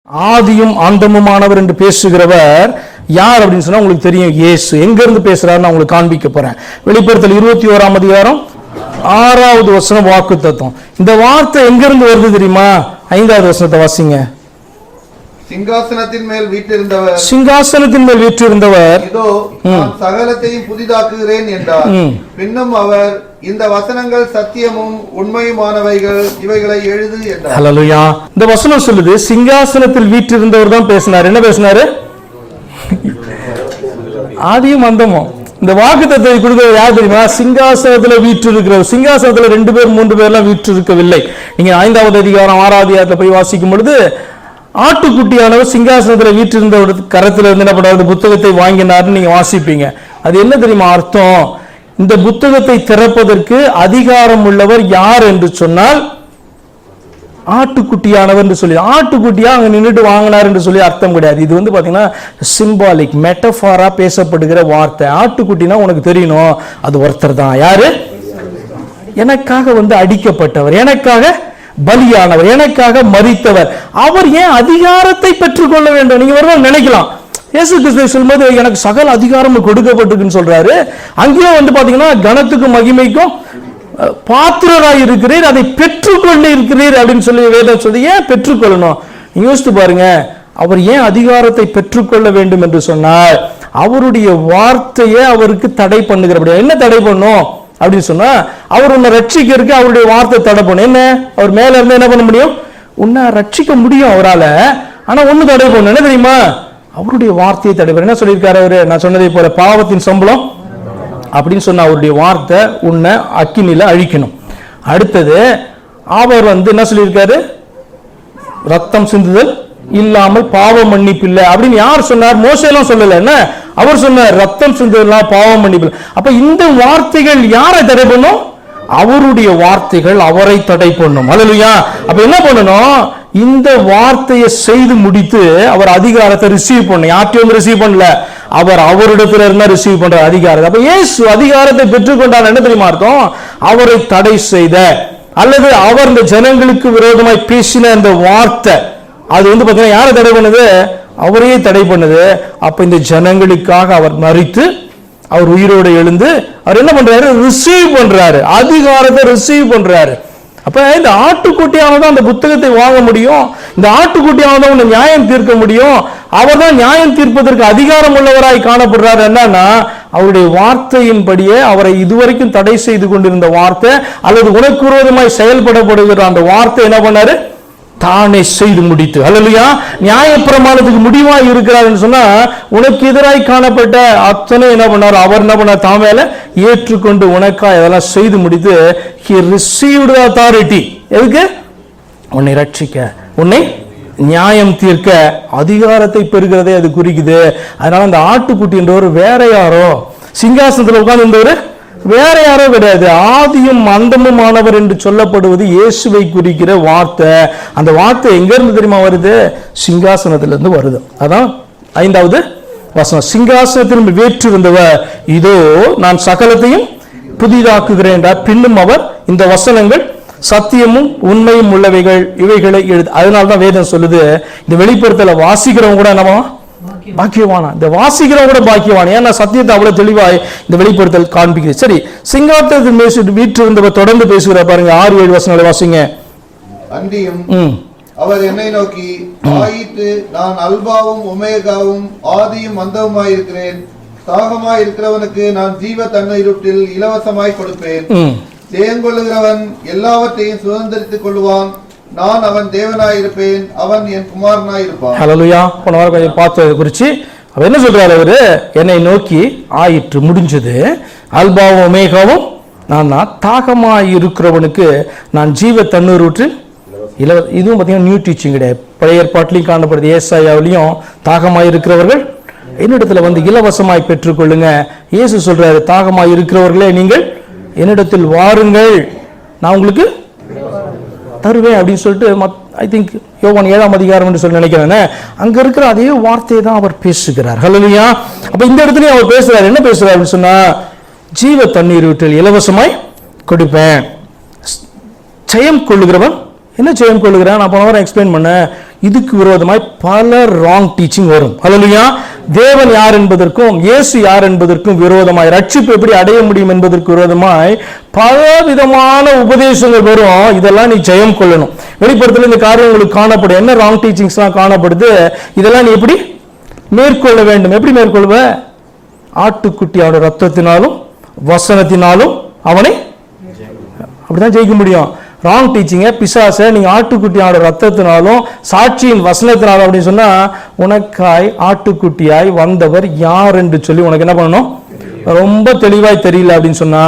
ஆதியும் ஆந்தமுமானவர் என்று பேசுகிறவர் யார் அப்படின்னு சொன்னா உங்களுக்கு தெரியும். இயேசு. எங்க இருந்து பேசுறாரு நான் உங்களுக்கு காண்பிக்க போறேன். வெளிப்படுத்தல் 21ஆம் அதிகாரம் 6வது வசனம் வாக்குத்தத்தம். இந்த வார்த்தை எங்க இருந்து வருது தெரியுமா? 5வது வசனத்தை வாசிங்க. சிங்காசனத்தின் மேல் வீற்றிருந்தவர், சிங்காசனத்தின் மேல் வீற்றிருந்தவர் இதோ நான் சகலத்தையும் புதிதாக்குகிறேன் என்றார். பின்னும் அவர், இந்த வசனங்கள் சத்தியமும் உண்மையுமானவைகள், இவைகளை எழுது என்றார். ஹல்லேலூயா. இந்த வசனம் சொல்லுது சிங்காசனத்தில் வீற்றிருந்தவர் தான் பேசினார். என்ன பேசினாரு? ஆதியும் அந்தமும். இந்த வாக்குத்தத்தத்தை கொடுக்கிறது யார் தெரியுமா? சிங்காசனத்துல வீற்றிருக்கிறவர். சிங்காசனத்துல 2 பேர் 3 பேர்லாம் வீற்றிருக்கவில்லை. நீங்க 5வது அதிகாரம் 6வது அதிகாரத்துல போய் வாசிக்கும் பொழுது ஆட்டுக்குட்டியானவர் சிங்காசனத்துல வீற்றிருந்த கரத்துல இருந்து என்ன பண்றாரு? புத்தகத்தை வாங்கினார்னு நீங்க வாசிப்பீங்க. அது என்ன தெரியுமா அர்த்தம்? இந்த புத்தகத்தை திறப்பதற்கு அதிகாரம் உள்ளவர் யார் என்று சொன்னால் ஆட்டுக்குட்டியானவர் என்று சொல்லி, ஆட்டுக்குட்டியா அங்க நின்றுட்டு வாங்கினார் என்று சொல்லி அர்த்தம் கிடையாது. இது வந்து பாத்தீங்கன்னா சிம்பாலிக், மெட்டஃபாரா பேசப்படுகிற வார்த்தை. ஆட்டுக்குட்டினா உனக்கு தெரியணும், அது ஒருத்தர் தான். யாரு? எனக்காக அடிக்கப்பட்டவர், எனக்காக பலியானவர், எனக்காக மரித்தவர். அவர் ஏன் அதிகாரத்தை பெற்றுக்கொள்ள வேண்டும்? நீங்க ஒரு நினைக்கலாம், இயேசு கிறிஸ்து சொல்லும்போது எனக்கு சகல அதிகாரம் கொடுக்கப்பட்டிருக்குன்னு சொல்றாரு. அங்கேயும் பாத்தீங்கன்னா கனத்துக்கும் மகிமைக்கும் பாத்திரராய் இருக்கிறீர், அதை பெற்றுக்கொண்டு இருக்கிறீர் அப்படின்னு சொல்லி வேதம் சொல்லி. ஏன் பெற்றுக்கொள்ளணும்? நீங்க யோசித்து பாருங்க. அவர் ஏன் அதிகாரத்தை பெற்றுக்கொள்ள வேண்டும் என்று சொன்னார்? அவருடைய வார்த்தையை அவருக்கு தடை பண்ணுகிறபடியா. என்ன தடை பண்ணும் அப்படின்னு சொன்னா, அவர் உன்னை ரட்சிக்கிறதுக்கு அவருடைய வார்த்தை தடை பண்ணும். என்ன? அவர் மேல இருந்து என்ன பண்ண முடியும்? உன்னை ரட்சிக்க முடியும் அவரால. ஆனா ஒண்ணு தடை பண்ணும். என்ன தெரியுமா? அவருடைய வார்த்தையை தடை பண்ண. என்ன சொல்லியிருக்காரு அவரு? நான் சொன்னதை போல பாவத்தின் சம்பளம் அப்படின்னு சொன்ன அவருடைய வார்த்தை உன்னை அக்கினில அழிக்கணும். அடுத்தது அவர் என்ன சொல்லியிருக்காரு? ரத்தம் சிந்துதல் இல்லாமல் பாவ மன்னிப்பு இல்லை அப்படின்னு யார் சொன்னார்? மோசேலாம் சொல்லல. என்ன அவர் சொன்னார்? ரத்தம் சிந்துதல் பாவ மன்னிப்பு. அப்ப இந்த வார்த்தைகள் யாரை தடை பண்ணும்? அவருடைய வார்த்தைகள் அவரை தடை பண்ணும். ஹல்லேலூயா. அப்ப என்ன பண்ணணும்? இந்த வார்த்தையை செய்து முடித்து அவர் அதிகாரத்தை ரிசீவ் பண்ணணும். யார்ட்டையும் ரிசீவ் பண்ணல, அவர் அவரிடத்துல இருந்தா ரிசீவ் பண்ற அதிகாரத்தை. அப்ப இயேசு அதிகாரத்தை பெற்றுக்கொண்டார். என்ன தெரியுமா அர்த்தம்? அவரை தடை செய்த அல்லது அவர் இந்த ஜனங்களுக்கு விரோதமாய் பேசின இந்த வார்த்தை, அது பாத்தீங்கன்னா யாரை தடை பண்ணுது? அவரையே தடை பண்ணுது. அப்ப இந்த ஜனங்களுக்காக அவர் மரித்து அவர் உயிரோடு எழுந்து அவர் என்ன பண்றாரு? ரிசீவ் பண்றாரு, அதிகாரத்தை ரிசீவ் பண்றாரு. அப்ப இந்த ஆட்டுக்குட்டியானதான் அந்த புத்தகத்தை வாங்க முடியும். இந்த ஆட்டுக்குட்டியானதான் உன்னை நியாயம் தீர்க்க முடியும். அவர் தான் நியாயம் தீர்ப்பதற்கு அதிகாரம் உள்ளவராய் காணப்படுறாரு. என்னன்னா அவருடைய வார்த்தையின்படியே அவரை இதுவரைக்கும் தடை செய்து கொண்டிருந்த வார்த்தை அல்லது உனக்கு விரோதமாய் செயல்படப்படுகிற அந்த வார்த்தை என்ன பண்ணாரு? தானே செய்து முடித்து. ஹல்லேலூயா. நியாயப்பிரமாணத்துக்கு முடிவாய் இருக்கிறார் சொன்னா உனக்கு எதிராய் காணப்பட்ட அத்தனை என்ன பண்ணார்? அவர் என்ன பண்ணார்? தாமேல ஏற்றுக்கொண்டு உனக்காய் அதெல்லாம் செய்து முடித்து he received the authority. எதுக்கு? உன்னை ரட்சிக்க, உன்னை நியாயம் தீர்க்க அதிகாரத்தை பெறுகிறதே அது குறிக்குது. அதனால அந்த ஆட்டுக்குட்டி என்றவர் வேற யாரோ, சிங்காசனத்தில் உட்கார்ந்து இருந்தவர் வேற யாரோ கிடையாது. ஆதியும் அந்தமுமானவர் என்று சொல்லப்படுவது இயேசுவை குறிக்கிற வார்த்தை. அந்த வார்த்தை எங்க இருந்து தெரியுமா வருது? சிங்காசனத்திலிருந்து வருது. அதான் 5வது வசனம். சிங்காசனத்தில் வீற்றிருந்தவர், இதோ நான் சகலத்தையும் புதிதாக்குகிறேன். பின்னும் அவர், இந்த வசனங்கள் சத்தியமும் உண்மையும் உள்ளவைகள், இவைகளை எழுது. அதனால்தான் வேதம் சொல்லுது, இந்த வெளிப்படுத்தல வாசிக்கிறவங்க கூட என்னவா? பாக்கியவானா. இந்த வாசிக்கிறவங்க கூட பாக்கியவானா. ஏன்னா சத்தியத்தை அவ்வளவு தெளிவாய் இந்த வெளிப்படுத்தல் காண்பிக்குது. சரி, சிங்காசனத்தில் வீற்றிருந்தவர் தொடர்ந்து பேசுகிறார் பாருங்க. 6-7 வசனங்களை வாசிங்க. அன்றியும் அவர் என்னை நோக்கி, ஆயிற்று, நான் அல்பாவும் ஒமேகாவும் ஆதியும் அந்தவுமாய் இருக்கிறேன். தாகமாய் இருக்கிறவனுக்கு நான் ஜீவ தண்ணீருட்டில் இலவசமாய் கொடுப்பேன். ஜெயங்கொள்ளுகிறவன் எல்லாவற்றையும் சுதந்திரித்துக் கொள்வான். நான் அவன் தேவனாய் இருப்பேன், அவன் என் குமாரனாய் இருப்பான். ஹல்லேலூயா. போன வாரம் கொஞ்சம் பார்த்ததை குறித்து அவர் என்ன சொல்றாரு? அவரு என்னை நோக்கி, ஆயிற்று, முடிஞ்சது, அல்பாவும் ஒமேகாவும் நான் தான், தாகமாய் இருக்கிறவனுக்கு நான் ஜீவ தண்ணீர் ஊற்று இதுவும் பார்த்தீங்கன்னா நியூ டீச்சிங் கிடையாது. பழைய ஏற்பாட்டிலையும் காணப்படுது. ஏசாயாவிலையும் தாகமாய் இருக்கிறவர்கள் என்னிடத்துல இலவசமாய் பெற்றுக்கொள்ளுங்க. இயேசு சொல்றாரு, தாகமாய் இருக்கிறவர்களே நீங்கள் என்னிடத்தில் வாருங்கள், நான் உங்களுக்கு தருவேன் அப்படின்னு சொல்லிட்டு ஐ திங்க் யோவான் 7ஆம் அதிகாரம் என்று சொல்லி நினைக்கிறேன். அங்க இருக்கிற அதே வார்த்தையை தான் அவர் பேசுகிறார். ஹல்லேலூயா. அப்ப இந்த இடத்துலயும் அவர் பேசுறாரு. என்ன பேசுறாரு அப்படின்னு சொன்னா, ஜீவ தண்ணீர் வீட்டில் இலவசமாய் கொடுப்பேன். ஜெயம் கொள்ளுகிறவன் என்ன ஜெயம் கொள்ளுகிறான்? நான் போன வாரம் எக்ஸ்பிளைன் பண்ணேன். இதுக்கு விரோதமாய் பல ராங் டீச்சிங் வரும். ஹல்லேலூயா. தேவன் யார் என்பதற்கும் இயேசு யார் என்பதற்கும் விரோதமாய், ரட்சிப்பு எப்படி அடைய முடியும் என்பதற்கு விரோதமாய் பல விதமான உபதேசங்கள் வரும். இதெல்லாம் நீ ஜெயம் கொள்ளணும். வெளிப்படுத்தல இந்த காரியங்களுக்கு காணப்படும். என்ன ராங் டீச்சிங்ஸ்லாம் காணப்படுது, இதெல்லாம் நீ எப்படி மேற்கொள்ள வேண்டும். எப்படி மேற்கொள்வ? ஆட்டுக்குட்டியோட ரத்தத்தினாலும் வசனத்தினாலும் அவனை அப்படிதான் ஜெயிக்க முடியும். ராங் டீச்சிங்க, பிசாசை நீங்க ஆட்டுக்குட்டியோட ரத்தத்தினாலும் சாட்சியின் வசனத்தினாலும் அப்படின்னு சொன்னா, உனக்காய் ஆட்டுக்குட்டியாய் வந்தவர் யார் என்று சொல்லி உனக்கு என்ன பண்ணணும், ரொம்ப தெளிவாய் தெரியல அப்படின்னு சொன்னா,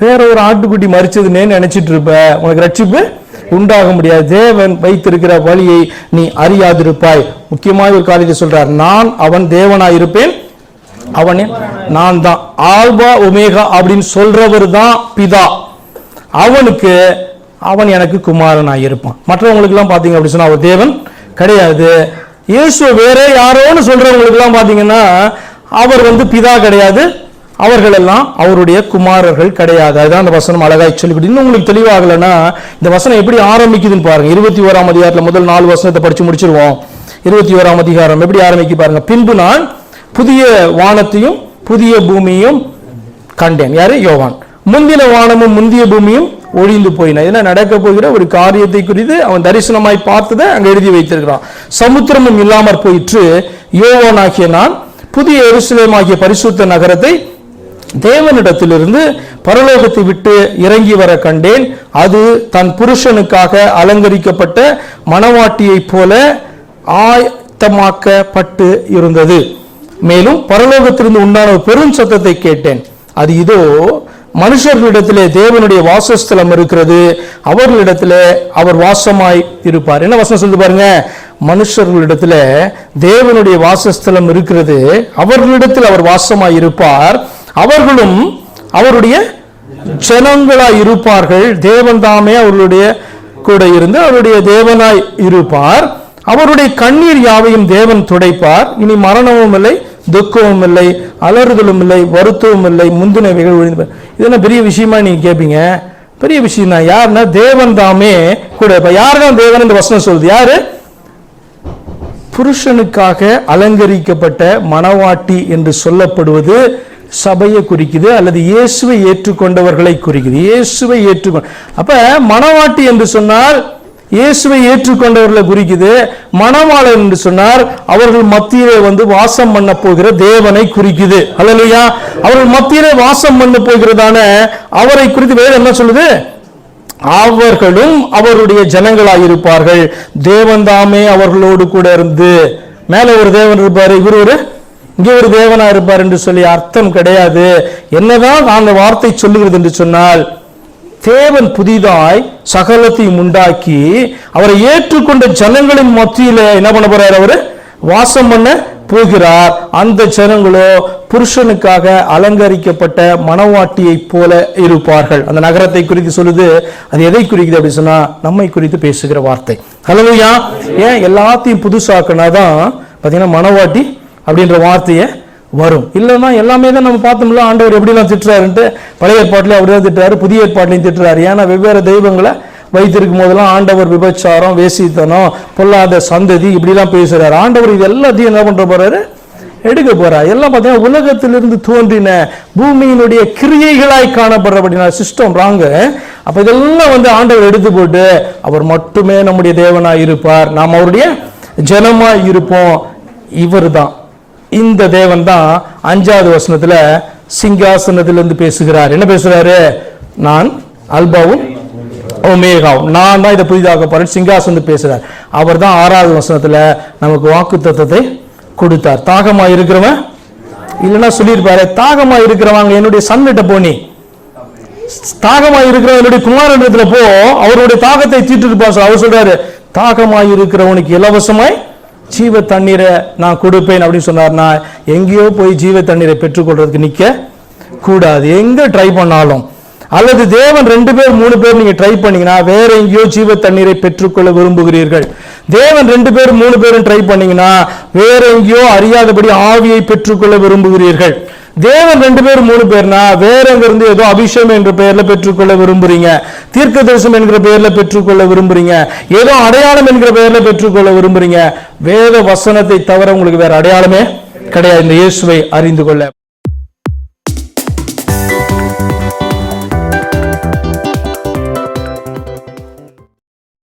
வேற ஒரு ஆட்டுக்குட்டி மரிச்சதுன்னு நினைச்சிட்டு இருப்ப, உனக்கு ரட்சிப்பு உண்டாக முடியாது. தேவன் வைத்திருக்கிற வழியை நீ அறியாதிருப்பாய். முக்கியமாக ஒரு காரியத்தை சொல்றார், நான் அவன் தேவனாய் இருப்பேன், அவனே நான் தான். ஆல்பா ஒமேகா அப்படின்னு சொல்றவர் தான் பிதா. அவனுக்கு அவன் எனக்கு குமாரனாய் இருப்பான். மற்றவங்களுக்கு எல்லாம் பாத்தீங்க அப்படின்னு சொன்னா அவர் தேவன் கிடையாது. இயேசு வேற யாரோன்னு சொல்றவங்களுக்கு எல்லாம் பாத்தீங்கன்னா அவர் பிதா கிடையாது, அவர்கள் எல்லாம் அவருடைய குமாரர்கள் கிடையாது. அதுதான் அந்த வசனம் அழகாய் சொல்லி. இன்னும் உங்களுக்கு தெளிவாகலன்னா இந்த வசனம் எப்படி ஆரம்பிக்குதுன்னு பாருங்க. 21ஆம் அதிகாரத்துல முதல் 4 வசனத்தை படிச்சு முடிச்சிருவோம். 21ஆம் அதிகாரம் எப்படி ஆரம்பிக்க பாருங்க. பின்பு நான் புதிய வானத்தையும் புதிய பூமியையும் கண்டேன். யாரு? யோவான். முந்தின வானமும் முந்திய பூமியும் ஒழிந்து போயின. என்ன நடக்க போகிற ஒரு காரியத்தை குறித்து அவன் தரிசனமாய் பார்த்ததை அங்க எழுதி வைத்திருக்கிறான். சமுத்திரமும் இல்லாமற் போயிற்று. யோவான் ஆகிய நான் புதிய எருசலேம் ஆகிய பரிசுத்த நகரத்தை தேவனிடத்திலிருந்து பரலோகத்தை விட்டு இறங்கி வர கண்டேன். அது தன் புருஷனுக்காக அலங்கரிக்கப்பட்ட மணவாட்டியை போல ஆயத்தமாக்கப்பட்டு இருந்தது. மேலும் பரலோகத்திலிருந்து உண்டான பெரும் சத்தத்தை கேட்டேன். அது இதோ மனுஷர்களிடத்திலே தேவனுடைய வாசஸ்தலம் இருக்கிறது, அவர்களிடத்திலே அவர் வாசமாய் இருப்பார். என்ன வசனம் சொல்லி பாருங்க. மனுஷர்களிடத்துல தேவனுடைய வாசஸ்தலம் இருக்கிறது, அவர்களிடத்தில் அவர் வாசமாய் இருப்பார், அவர்களும் அவருடைய ஜனங்களாய் இருப்பார்கள். தேவன் தாமே அவர்களுடைய கூட இருந்து அவருடைய தேவனாய் இருப்பார். அவருடைய கண்ணீர் யாவையும் தேவன் துடைப்பார். இனி மரணமும் இல்லை, துக்கமும் இல்லை, அலறுதலும் இல்லை, வருத்தமும் இல்லை, முந்தினவைகள் ஒழிந்து. இது என்ன பெரிய விஷயமா நீங்க கேட்பீங்க? பெரிய விஷயம் தான். யாருன்னா தேவன் தாமே கூட. இப்ப யாருதான் தேவன் இந்த வசனம் சொல்லுது? யாரு? புருஷனுக்காக அலங்கரிக்கப்பட்ட மணவாட்டி என்று சொல்லப்படுவது சபையை குறிக்குது, அல்லது இயேசுவை ஏற்றுக்கொண்டவர்களை குறிக்குது. இயேசுவை ஏற்றுக்கொண்ட, அப்ப மணவாட்டி என்று சொன்னால் இயேசுவை ஏற்றுக்கொண்டவர்களை குறிக்குது. மணவாளன் என்று சொன்னார் அவர்கள் மத்தியிலே வாசம் பண்ண போகிற தேவனை குறிக்குது. அல்லேலூயா. அவர்கள் மத்தியிலே வாசம் பண்ண போகிறதான அவரை குறித்து வேதம் என்ன சொல்லுது? அவர்களும் அவருடைய ஜனங்களாயிருப்பார்கள். தேவன் தாமே அவர்களோடு கூட இருந்து. மேல ஒரு தேவன் இருப்பாரு, இவர் இங்கே ஒரு தேவனா இருப்பார் என்று சொல்லி அர்த்தம் கிடையாது. என்னதான் அந்த வார்த்தை சொல்லுகிறது என்று சொன்னால், தேவன் புதிதாய் சகலத்தையும் உண்டாக்கி அவரை ஏற்றுக்கொண்ட ஜனங்களின் மத்தியில என்ன பண்ண போறார்? அவரு வாசம் பண்ண போகிறார். அந்த ஜனங்களோ புருஷனுக்காக அலங்கரிக்கப்பட்ட மணவாட்டியை போல இருப்பார்கள். அந்த நகரத்தை குறித்து சொல்லுது. அது எதை குறிக்குது அப்படின்னு சொன்னா, நம்மை குறித்து பேசுகிற வார்த்தை. ஹல்லேலூயா. ஏன் எல்லாத்தையும் புதுசாக்குனாதான் பாத்தீங்கன்னா மணவாட்டி அப்படின்ற வார்த்தையை வரும். இல்லைன்னா எல்லாமே தான் நம்ம பார்த்தோம்ல, ஆண்டவர் எப்படிலாம் திட்டுறாருன்ட்டு. பழைய ஏற்பாட்டிலையும் அப்படிதான் திட்டுறாரு, புதிய ஏற்பாட்டிலையும் திட்டுறாரு. ஏன்னா வெவ்வேறு தெய்வங்களை வைத்திருக்கும் போதெல்லாம் ஆண்டவர் விபச்சாரம், வேசித்தனம், பொல்லாத சந்ததி இப்படிலாம் பேசுறாரு. ஆண்டவர் இது எல்லாத்தையும் என்ன பண்ற போறாரு? எடுக்க போறார். எல்லாம் பார்த்தீங்கன்னா உலகத்திலிருந்து தோன்றின பூமியினுடைய கிரியைகளாய் காணப்படுறபடினா சிஸ்டம் ராங்க. அப்ப இதெல்லாம் ஆண்டவர் எடுத்து போட்டு அவர் மட்டுமே நம்முடைய தேவனாய் இருப்பார், நாம் அவருடைய ஜனமாய் இருப்போம். இவர் தான், இந்த தேவன் தான் 5வது வசனத்துல சிங்காசனத்திலிருந்து பேசுகிறார். என்ன பேசுறாரு? நான் அல்பாவும் ஒமேகாவும், நான் தான் இதை புதிதாக போறேன். சிங்காசனம் பேசுறார். அவர் தான் 6வது வசனத்துல நமக்கு வாக்குத்தத்தத்தை கொடுத்தார். தாகமா இருக்கிறவன் இல்லைன்னா சொல்லியிருப்பாரு, தாகமா இருக்கிறவங்க என்னுடைய சன்னிட்ட போனி, தாகமா இருக்கிறவன் என்னுடைய குமாரனிடத்துல போ, அவருடைய தாகத்தை தீட்டு இருப்பார். அவர் சொல்றாரு, தாகமா இருக்கிறவனுக்கு இலவசமாய் ஜீவ தண்ணீரை நான் கொடுப்பேன் அப்படின்னு சொன்னார்னா, எங்கேயோ போய் ஜீவ தண்ணீரை பெற்றுக்கொள்றதுக்கு நிக்க கூடாது. எங்க ட்ரை பண்ணாலும், அல்லது தேவன் 2 பேர் 3 பேர் நீங்க ட்ரை பண்ணீங்கன்னா வேற எங்கேயோ ஜீவ தண்ணீரை பெற்றுக்கொள்ள விரும்புகிறீர்கள். தேவன் 2 பேர் 3 பேரும் ட்ரை பண்ணீங்கன்னா வேற எங்கேயோ அறியாதபடி ஆவியை பெற்றுக்கொள்ள விரும்புகிறீர்கள். தேவன் 2 பேர் 3 பேர்னா வேற இருந்து ஏதோ அபிஷேகம் என்ற பெயர்ல பெற்றுக்கொள்ள விரும்புறீங்க, தீர்க்க தரிசனம் என்கிற பெயர்ல பெற்றுக்கொள்ள விரும்புறீங்க, ஏதோ அடையாளம் என்கிற பெயர்ல பெற்றுக்கொள்ள விரும்புறீங்க. வேத வசனத்தை தவிர உங்களுக்கு வேற அடையாளமே கிடையாது. இந்த இயேசுவை அறிந்து கொள்ள